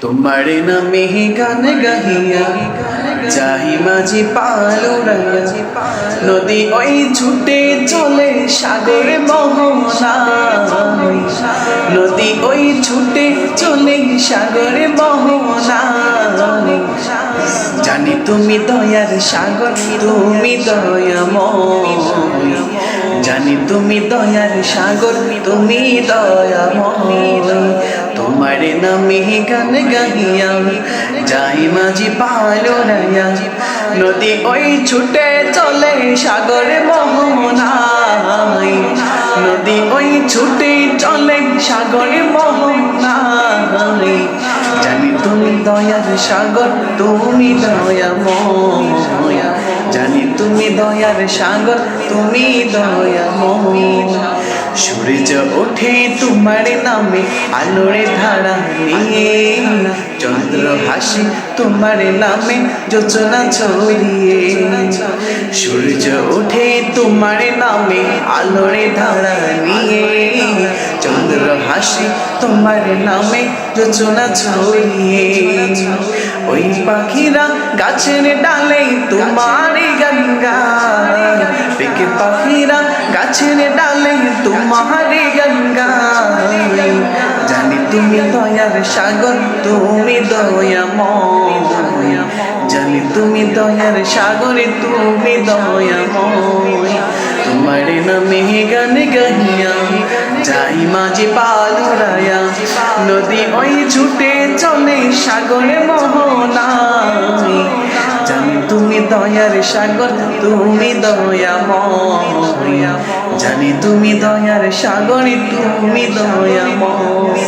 তোমার নামে গান গাহিয়া যাই মাঝি পালুরাইয়া নদী ওই ছুটে চলে সাগরে মোহনা নদী ওই ছুটে চলে সাগরে মোহনা জানি তুমি দয়ার সাগর তুমি দয়াময় জানি তুমি দয়ার সাগর তুমি দয়াময় তোমার নামে গান গাহিয়া যাই মাঝি পালুরাইয়া নদী ওই ছুটে চলে সাগরে মোহনায় নদী ওই ছুটে চলে সাগরে মোহনায় জানি তুমি দয়ার সাগর তুমি দয়াময় জানি তুমি দয়ার সাগর তুমি দয়াময় সূর্য ওঠে তোমার নামে আলোরে ধারা নিয়ে চন্দ্র হাসি তোমার নামে যোচনা ছড়িয়ে সূর্য ওঠে তোমার নামে আলোরে ধারা নিয়ে চন্দ্র হাসি তোমার নামে যোচনা ছড়িয়ে ওই পাখিরা গাছের ডালে তোমার গান গায় পেকে পাখিরা গাছের ডালে তোমার গান গায় জানি তুমি দয়ার সাগর তুমি দয়াময় জানি তুমি দয়ার সাগরে তুমি দয়াময় তোমার নামে গান গাহিয়া যাই মাঝি পালুরাইয়া নদী ওই ছুটে চলে সাগরে মোহনায় জানি তুমি দয়ার সাগর তুমি দয়াময় জানি তুমি দয়ার সাগরে তুমি দয়াময়